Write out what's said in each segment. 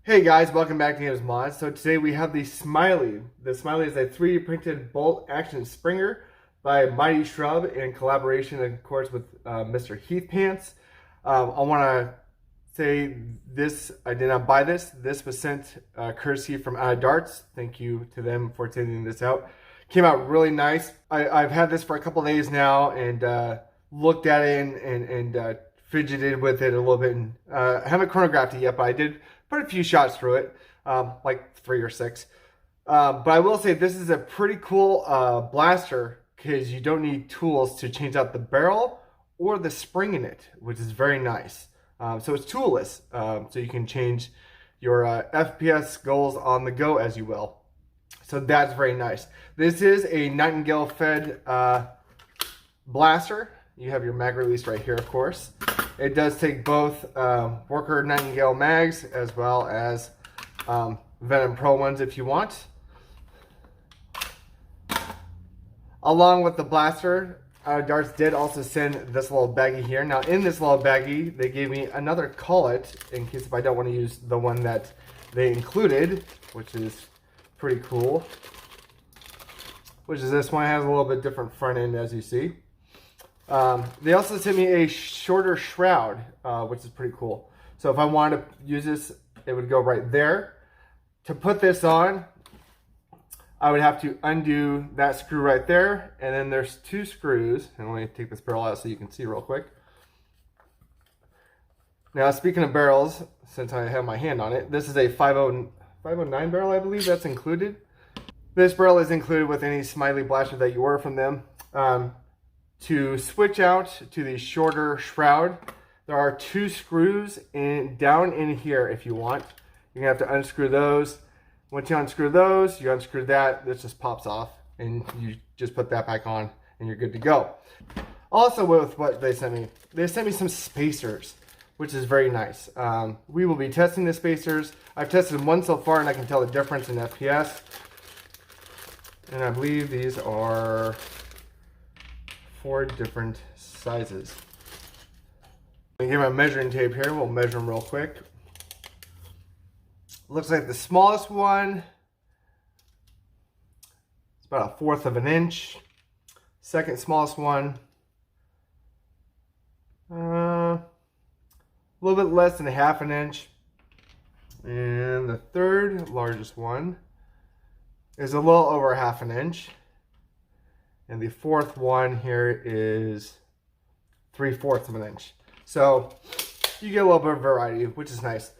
Hey guys, welcome back to Games Mods. So today we have the Smiley. The Smiley is a 3D printed bolt action springer by Mighty Shrub in collaboration, of course, with Mr. Heath Pants. I want to say this, I did not buy this. This was sent courtesy from OutofDarts. Thank you to them for sending this out. Came out really nice. I've had this for a couple days now and looked at it and fidgeted with it a little bit. And, I haven't chronographed it yet, but I did put a few shots through it, like 3 or 6. But I will say this is a pretty cool blaster because you don't need tools to change out the barrel or the spring in it, which is very nice. So it's toolless, so you can change your FPS goals on the go as you will. So that's very nice. This is a Nightingale fed blaster. You have your mag release right here, of course. It does take both Worker Nightingale mags as well as Venom Pro ones if you want. Along with the blaster, OutofDarts did also send this little baggie here. Now in this little baggie, they gave me another collet in case if I don't want to use the one that they included, which is pretty cool. Which is this one. It has a little bit different front end as you see. They also sent me a shorter shroud, which is pretty cool. So if I wanted to use this, it would go right there. To put this on, I would have to undo that screw right there. And then there's 2 screws. And let me take this barrel out so you can see real quick. Now, speaking of barrels, since I have my hand on it, this is a 509 barrel, I believe that's included. This barrel is included with any Smiley blaster that you order from them. To switch out to the shorter shroud, there are 2 screws down in here if you want. You're going to have to unscrew those. Once you unscrew those, you unscrew that, this just pops off and you just put that back on and you're good to go. Also with what they sent me some spacers, which is very nice. We will be testing the spacers. I've tested one so far and I can tell the difference in FPS. And I believe these are 4 different sizes. I'm gonna get my measuring tape here. We'll measure them real quick. Looks like the smallest one is about 1/4 of an inch. Second smallest one, a little bit less than 1/2 an inch. And the third largest one is a little over 1/2 an inch. And the 4th one here is 3/4 of an inch. So you get a little bit of variety, which is nice.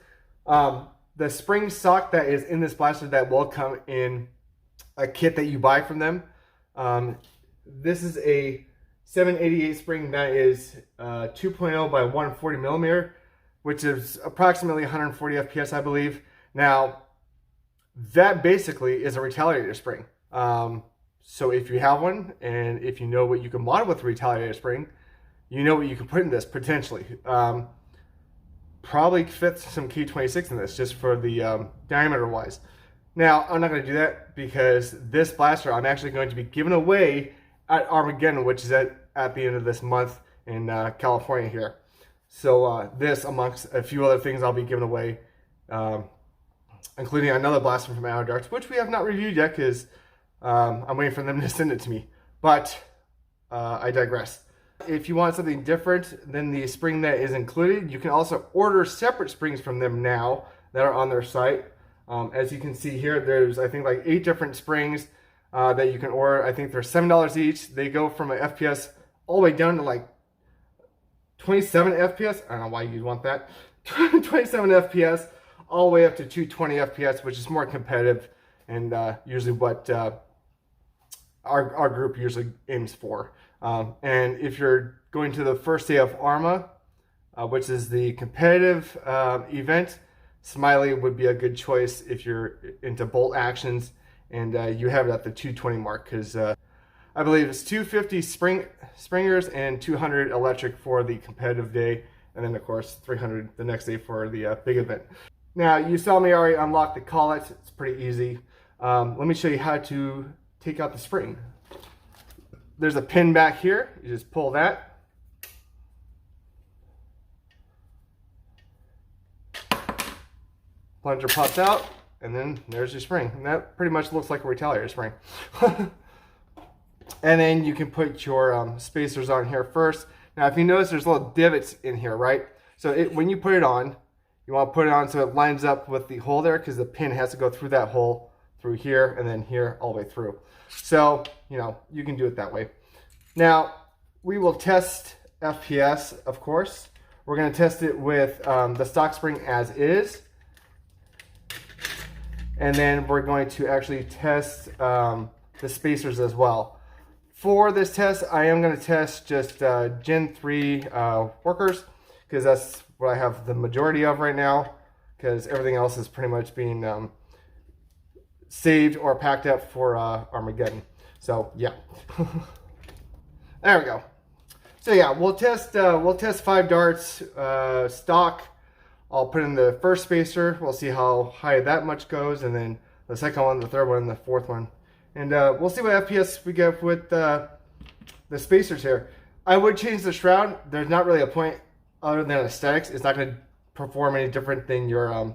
The spring sock that is in this blaster that will come in a kit that you buy from them. This is a 788 spring that is 2.0 by 140 millimeter, which is approximately 140 FPS, I believe. Now, that basically is a retaliator spring. So if you have one, and if you know what you can mod with a retaliator spring, you know what you can put in this, potentially. Probably fits some K26 in this, just for the diameter-wise. Now, I'm not going to do that, because this blaster I'm actually going to be giving away at Armageddon, which is at the end of this month in California here. So this, amongst a few other things I'll be giving away, including another blaster from OutofDarts, which we have not reviewed yet, because I'm waiting for them to send it to me, but I digress. If you want something different than the spring that is included, you can also order separate springs from them now that are on their site. As you can see here, there's I think like 8 different springs that you can order. I think they're $7 each. They go from an FPS all the way down to like 27 FPS. I don't know why you'd want that. 27 FPS all the way up to 220 FPS, which is more competitive and usually what our group usually aims for. And if you're going to the first day of ARMA, which is the competitive event, Smiley would be a good choice if you're into bolt actions and you have it at the 220 mark, because I believe it's 250 springers and 200 electric for the competitive day, and then of course 300 the next day for the big event. Now you saw me already unlock the collet. It's pretty easy. Let me show you how to take out the spring. There's a pin back here. You just pull that. Plunger pops out, and then there's your spring. And that pretty much looks like a retaliator spring. And then you can put your spacers on here first. Now, if you notice, there's little divots in here, right? So when you put it on, you want to put it on so it lines up with the hole there, because the pin has to go through that hole, through here, and then here, all the way through. So, you know, you can do it that way. Now, we will test FPS, of course. We're going to test it with the stock spring as is. And then we're going to actually test the spacers as well. For this test, I am going to test just Gen 3 workers, because that's what I have the majority of right now, because everything else is pretty much being saved or packed up for Armageddon. So yeah. There we go. So yeah, we'll test 5 darts stock. I'll put in the first spacer. We'll see how high that much goes, and then the second one, the third one, and the fourth one. And we'll see what FPS we get with the spacers here. I would change the shroud. There's not really a point other than aesthetics. It's not going to perform any different than your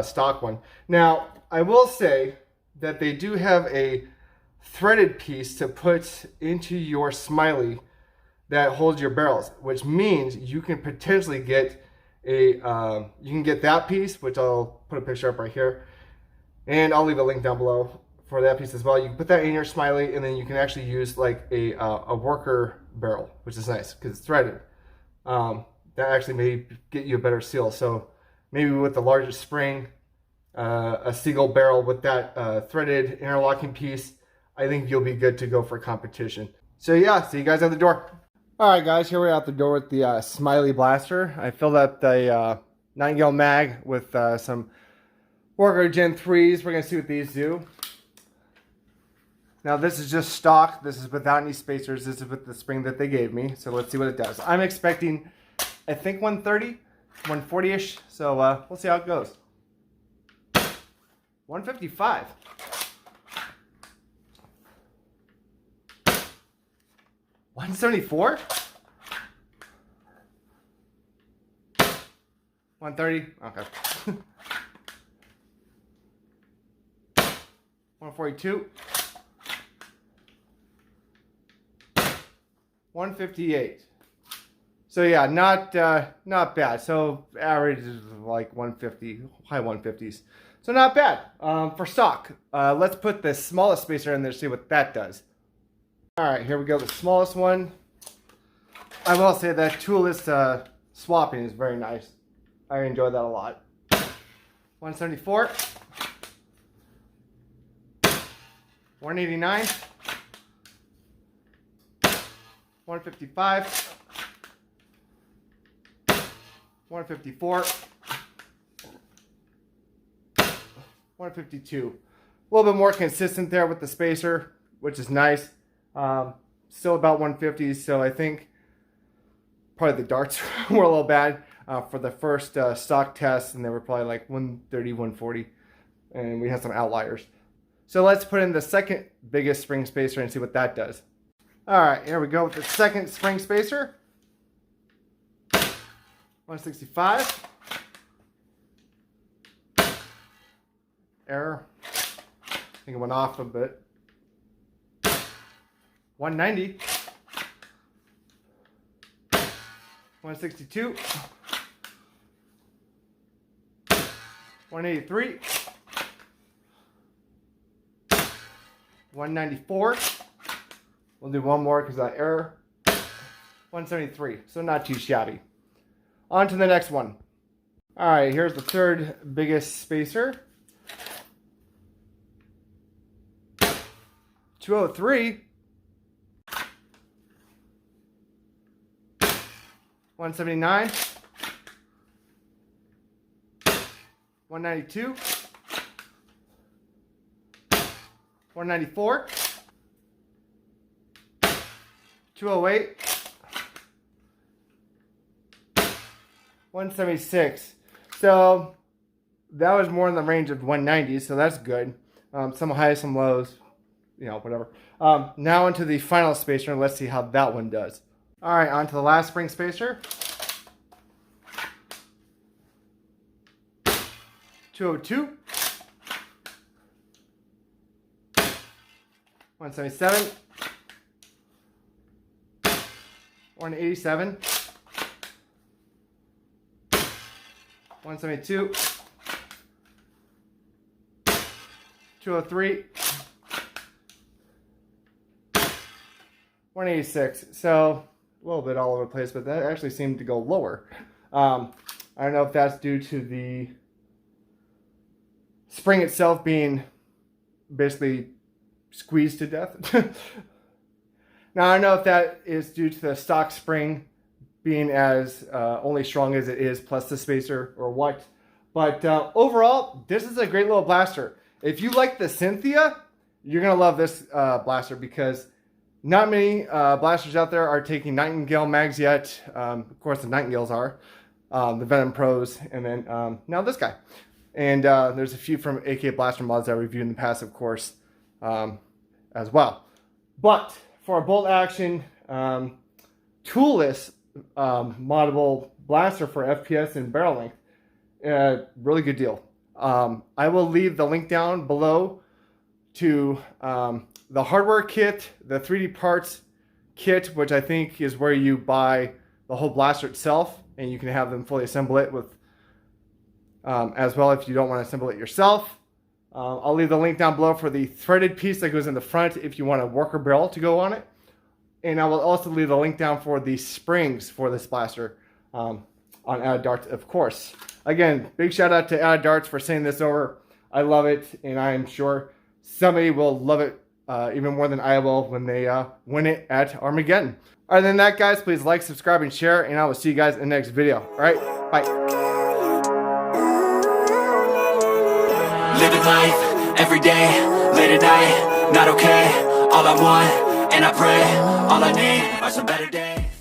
stock one. Now, I will say that they do have a threaded piece to put into your Smiley that holds your barrels, which means you can potentially get that piece, which I'll put a picture up right here. And I'll leave a link down below for that piece as well. You can put that in your Smiley, and then you can actually use like a worker barrel, which is nice because it's threaded. That actually may get you a better seal. So maybe with the largest spring, a single barrel with that threaded interlocking piece, I think you'll be good to go for competition. So yeah, see you guys at the door. All right, guys, here we're out the door with the Smiley blaster. I filled up the 9-gallon mag with some Worker Gen 3s. We're going to see what these do. Now, this is just stock. This is without any spacers. This is with the spring that they gave me. So let's see what it does. I'm expecting, I think, 130, 140-ish. So we'll see how it goes. 155. $174? 130? Okay. 142. 158. So yeah, not bad. So average is like 150, high 150s. So not bad for stock. Let's put the smallest spacer in there to see what that does. All right, here we go. The smallest one. I will say that toolless swapping is very nice. I enjoy that a lot. 174. 189. 155. 154. 152. A little bit more consistent there with the spacer, which is nice. Still about 150, so I think probably the darts were a little bad for the first stock test, and they were probably like 130, 140, and we had some outliers. So let's put in the second biggest spring spacer and see what that does. All right, here we go with the second spring spacer. 165. Error. I think it went off a bit. 190. 162. 183. 194. We'll do one more because of that error. 173. So not too shabby. On to the next one. All right, here's the third biggest spacer. 203. 179. 192. 194. 208, 176. So that was more in the range of 190, so that's good. Some highs, some lows, you know, whatever. Now into the final spacer, and let's see how that one does. All right, on to the last spring spacer. 202, 177, 187, 172, 203, 186. So a little bit all over the place, but that actually seemed to go lower. I don't know if that's due to the spring itself being basically squeezed to death. Now, I don't know if that is due to the stock spring being as only strong as it is, plus the spacer, or what. But overall, this is a great little blaster. If you like the Cynthia, you're going to love this blaster, because not many blasters out there are taking Nightingale mags yet. Of course, the Nightingales are. The Venom Pros, and then now this guy. And there's a few from AK Blaster mods that I reviewed in the past, of course, as well. But for a bolt action, toolless moddable blaster for FPS and barrel length, really good deal. I will leave the link down below to the hardware kit, the 3D parts kit, which I think is where you buy the whole blaster itself, and you can have them fully assemble it with as well if you don't want to assemble it yourself. I'll leave the link down below for the threaded piece that goes in the front if you want a worker barrel to go on it. And I will also leave the link down for the springs for this blaster on OutofDarts, of course. Again, big shout out to OutofDarts for sending this over. I love it, and I am sure somebody will love it even more than I will when they win it at Armageddon. Other than that, guys, please like, subscribe, and share, and I will see you guys in the next video. All right, bye. Living life, every day, late at night, not okay. All I want, and I pray, all I need are some better days.